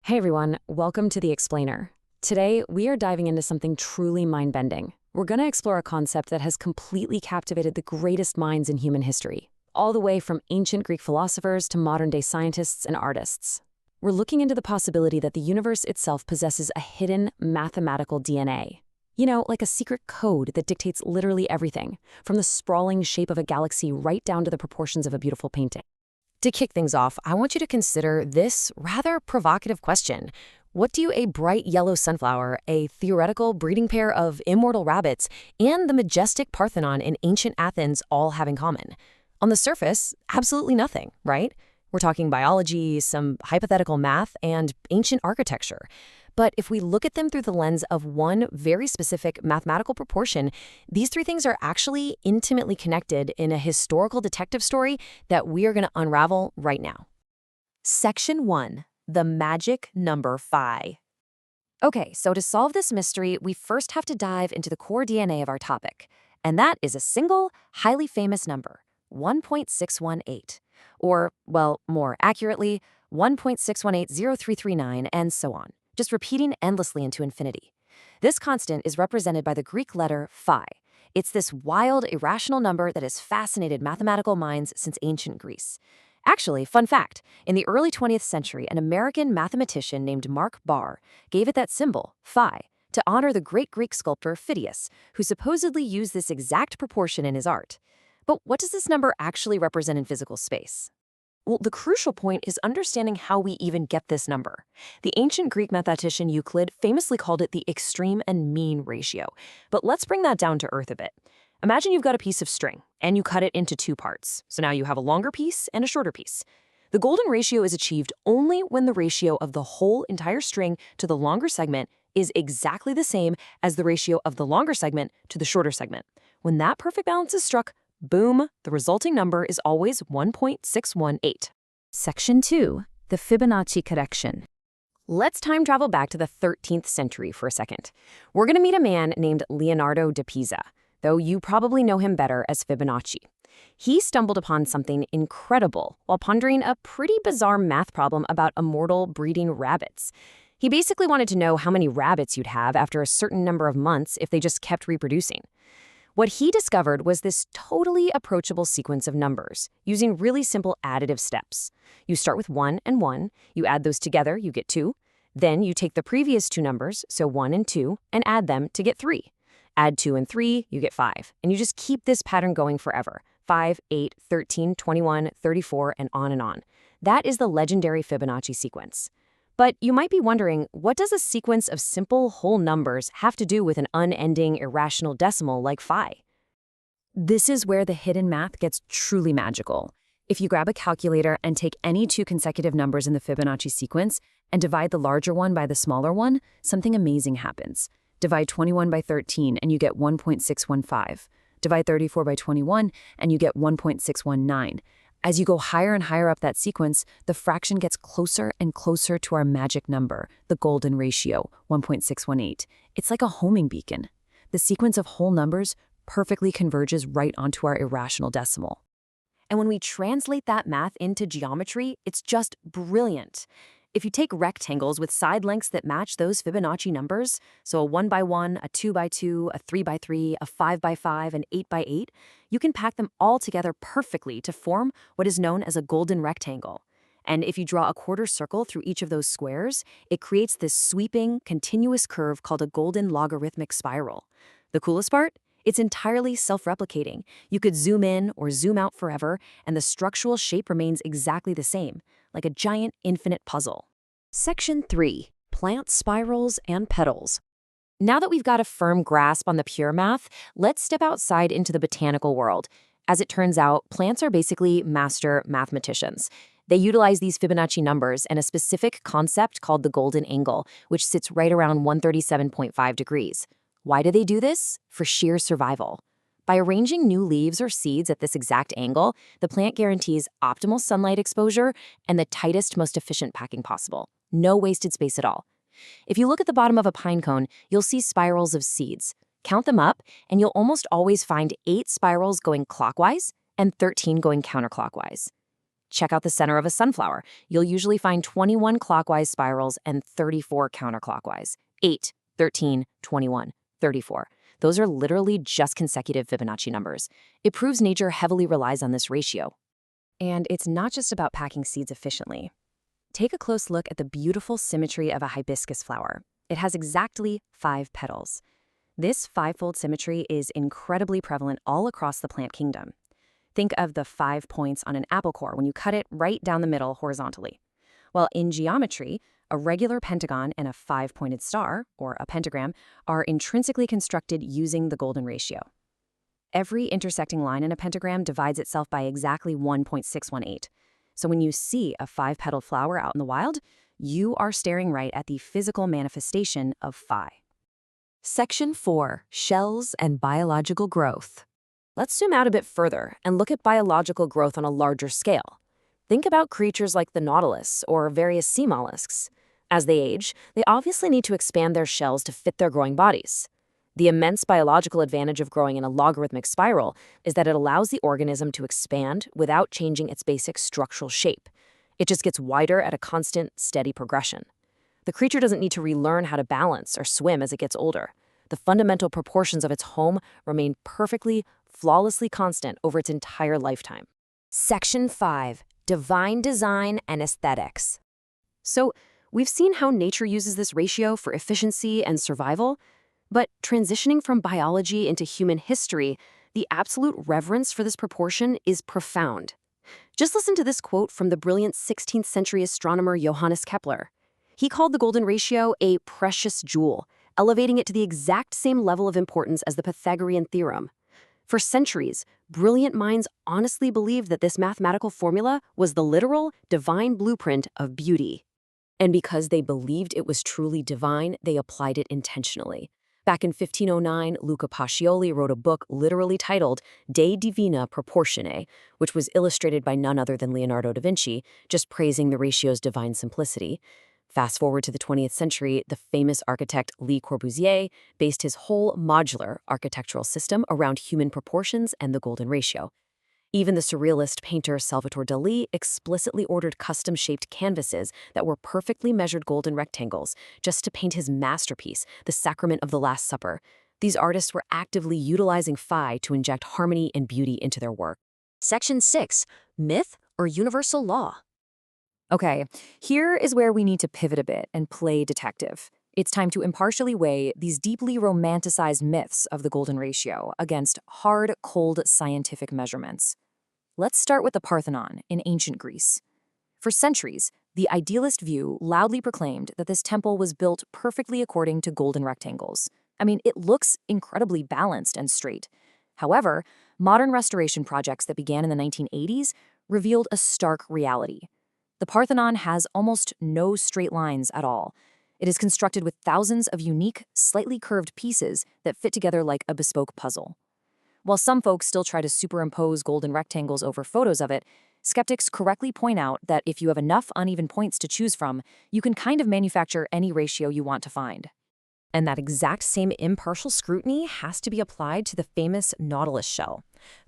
Hey everyone, welcome to The Explainer. Today, we are diving into something truly mind-bending. We're going to explore a concept that has completely captivated the greatest minds in human history, all the way from ancient Greek philosophers to modern-day scientists and artists. We're looking into the possibility that the universe itself possesses a hidden mathematical DNA. You know, like a secret code that dictates literally everything, from the sprawling shape of a galaxy right down to the proportions of a beautiful painting. To kick things off, I want you to consider this rather provocative question. What do a bright yellow sunflower, a theoretical breeding pair of immortal rabbits, and the majestic Parthenon in ancient Athens all have in common? On the surface, absolutely nothing, right? We're talking biology, some hypothetical math, and ancient architecture. But if we look at them through the lens of one very specific mathematical proportion, these three things are actually intimately connected in a historical detective story that we are going to unravel right now. Section 1. The magic number phi. Okay, so to solve this mystery, we first have to dive into the core DNA of our topic. And that is a single, highly famous number, 1.618. Or, well, more accurately, 1.6180339, and so on, just repeating endlessly into infinity. This constant is represented by the Greek letter phi. It's this wild, irrational number that has fascinated mathematical minds since ancient Greece. Actually, fun fact, in the early 20th century, an American mathematician named Mark Barr gave it that symbol, phi, to honor the great Greek sculptor Phidias, who supposedly used this exact proportion in his art. But what does this number actually represent in physical space? Well, the crucial point is understanding how we even get this number. The ancient Greek mathematician Euclid famously called it the extreme and mean ratio. But let's bring that down to earth a bit. Imagine you've got a piece of string, and you cut it into two parts. So now you have a longer piece and a shorter piece. The golden ratio is achieved only when the ratio of the whole entire string to the longer segment is exactly the same as the ratio of the longer segment to the shorter segment. When that perfect balance is struck, boom, the resulting number is always 1.618. Section 2. The Fibonacci correction. Let's time travel back to the 13th century for a second. We're going to meet a man named Leonardo da Pisa, though you probably know him better as Fibonacci. He stumbled upon something incredible while pondering a pretty bizarre math problem about immortal breeding rabbits. He basically wanted to know how many rabbits you'd have after a certain number of months if they just kept reproducing. What he discovered was this totally approachable sequence of numbers, using really simple additive steps. You start with 1 and 1, you add those together, you get 2. Then you take the previous two numbers, so 1 and 2, and add them to get 3. Add 2 and 3, you get 5. And you just keep this pattern going forever. 5, 8, 13, 21, 34, and on. That is the legendary Fibonacci sequence. But you might be wondering, what does a sequence of simple whole numbers have to do with an unending irrational decimal like phi? This is where the hidden math gets truly magical. If you grab a calculator and take any two consecutive numbers in the Fibonacci sequence and divide the larger one by the smaller one, something amazing happens. Divide 21 by 13 and you get 1.615. Divide 34 by 21 and you get 1.619. As you go higher and higher up that sequence, the fraction gets closer and closer to our magic number, the golden ratio, 1.618. It's like a homing beacon. The sequence of whole numbers perfectly converges right onto our irrational decimal. And when we translate that math into geometry, it's just brilliant. If you take rectangles with side lengths that match those Fibonacci numbers, so a 1 by 1, a 2 by 2, a 3 by 3, a 5 by 5, an 8 by 8, you can pack them all together perfectly to form what is known as a golden rectangle. And if you draw a quarter circle through each of those squares, it creates this sweeping, continuous curve called a golden logarithmic spiral. The coolest part? It's entirely self-replicating. You could zoom in or zoom out forever, and the structural shape remains exactly the same, like a giant infinite puzzle. Section 3. Plant spirals and petals. Now that we've got a firm grasp on the pure math, let's step outside into the botanical world. As it turns out, plants are basically master mathematicians. They utilize these Fibonacci numbers and a specific concept called the golden angle, which sits right around 137.5 degrees. Why do they do this? For sheer survival. By arranging new leaves or seeds at this exact angle, the plant guarantees optimal sunlight exposure and the tightest, most efficient packing possible. No wasted space at all. If you look at the bottom of a pine cone, you'll see spirals of seeds. Count them up, and you'll almost always find 8 spirals going clockwise and 13 going counterclockwise. Check out the center of a sunflower. You'll usually find 21 clockwise spirals and 34 counterclockwise. 8, 13, 21, 34. Those are literally just consecutive Fibonacci numbers. It proves nature heavily relies on this ratio. And it's not just about packing seeds efficiently. Take a close look at the beautiful symmetry of a hibiscus flower. It has exactly 5 petals. This fivefold symmetry is incredibly prevalent all across the plant kingdom. Think of the 5 points on an apple core when you cut it right down the middle horizontally. While in geometry, a regular pentagon and a 5-pointed star, or a pentagram, are intrinsically constructed using the golden ratio. Every intersecting line in a pentagram divides itself by exactly 1.618. So when you see a 5-petaled flower out in the wild, you are staring right at the physical manifestation of phi. Section 4, Shells and Biological Growth. Let's zoom out a bit further and look at biological growth on a larger scale. Think about creatures like the nautilus or various sea mollusks. As they age, they obviously need to expand their shells to fit their growing bodies. The immense biological advantage of growing in a logarithmic spiral is that it allows the organism to expand without changing its basic structural shape. It just gets wider at a constant, steady progression. The creature doesn't need to relearn how to balance or swim as it gets older. The fundamental proportions of its home remain perfectly, flawlessly constant over its entire lifetime. Section 5, Divine Design and Aesthetics. So, we've seen how nature uses this ratio for efficiency and survival, but transitioning from biology into human history, the absolute reverence for this proportion is profound. Just listen to this quote from the brilliant 16th century astronomer Johannes Kepler. He called the golden ratio a precious jewel, elevating it to the exact same level of importance as the Pythagorean theorem. For centuries, brilliant minds honestly believed that this mathematical formula was the literal, divine blueprint of beauty. And because they believed it was truly divine, they applied it intentionally. Back in 1509, Luca Pacioli wrote a book literally titled De Divina Proportione, which was illustrated by none other than Leonardo da Vinci, just praising the ratio's divine simplicity. Fast forward to the 20th century, the famous architect Le Corbusier based his whole modular architectural system around human proportions and the golden ratio. Even the surrealist painter Salvatore Dali explicitly ordered custom-shaped canvases that were perfectly measured golden rectangles just to paint his masterpiece, The Sacrament of the Last Supper. These artists were actively utilizing phi to inject harmony and beauty into their work. Section 6, Myth or Universal Law. Okay, here is where we need to pivot a bit and play detective. It's time to impartially weigh these deeply romanticized myths of the golden ratio against hard, cold scientific measurements. Let's start with the Parthenon in ancient Greece. For centuries, the idealist view loudly proclaimed that this temple was built perfectly according to golden rectangles. I mean, it looks incredibly balanced and straight. However, modern restoration projects that began in the 1980s revealed a stark reality. The Parthenon has almost no straight lines at all. It is constructed with thousands of unique, slightly curved pieces that fit together like a bespoke puzzle. While some folks still try to superimpose golden rectangles over photos of it, skeptics correctly point out that if you have enough uneven points to choose from, you can kind of manufacture any ratio you want to find. And that exact same impartial scrutiny has to be applied to the famous Nautilus shell.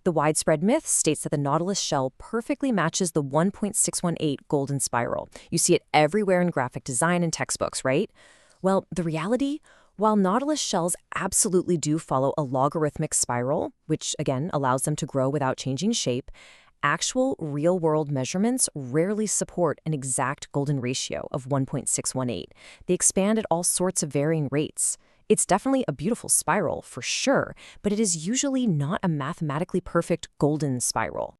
The widespread myth states that the Nautilus shell perfectly matches the 1.618 golden spiral. You see it everywhere in graphic design and textbooks, right? Well, the reality, while Nautilus shells absolutely do follow a logarithmic spiral, which again allows them to grow without changing shape, actual real-world measurements rarely support an exact golden ratio of 1.618. They expand at all sorts of varying rates. It's definitely a beautiful spiral, for sure, but it is usually not a mathematically perfect golden spiral.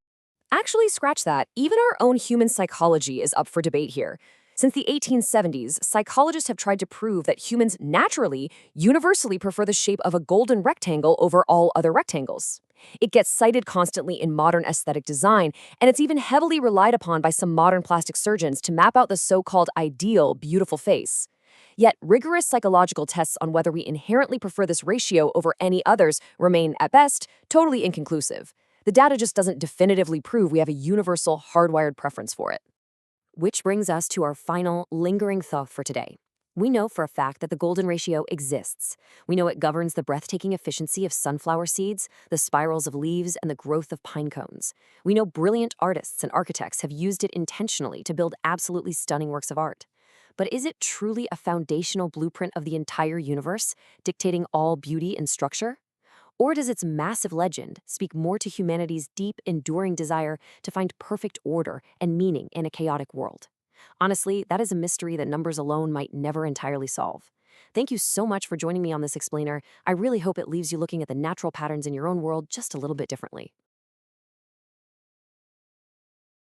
Actually, scratch that. Even our own human psychology is up for debate here. Since the 1870s, psychologists have tried to prove that humans naturally, universally prefer the shape of a golden rectangle over all other rectangles. It gets cited constantly in modern aesthetic design, and it's even heavily relied upon by some modern plastic surgeons to map out the so-called ideal, beautiful face. Yet, rigorous psychological tests on whether we inherently prefer this ratio over any others remain, at best, totally inconclusive. The data just doesn't definitively prove we have a universal, hardwired preference for it. Which brings us to our final, lingering thought for today. We know for a fact that the golden ratio exists. We know it governs the breathtaking efficiency of sunflower seeds, the spirals of leaves, and the growth of pine cones. We know brilliant artists and architects have used it intentionally to build absolutely stunning works of art. But is it truly a foundational blueprint of the entire universe, dictating all beauty and structure? Or does its massive legend speak more to humanity's deep, enduring desire to find perfect order and meaning in a chaotic world? Honestly, that is a mystery that numbers alone might never entirely solve. Thank you so much for joining me on this explainer. I really hope it leaves you looking at the natural patterns in your own world just a little bit differently.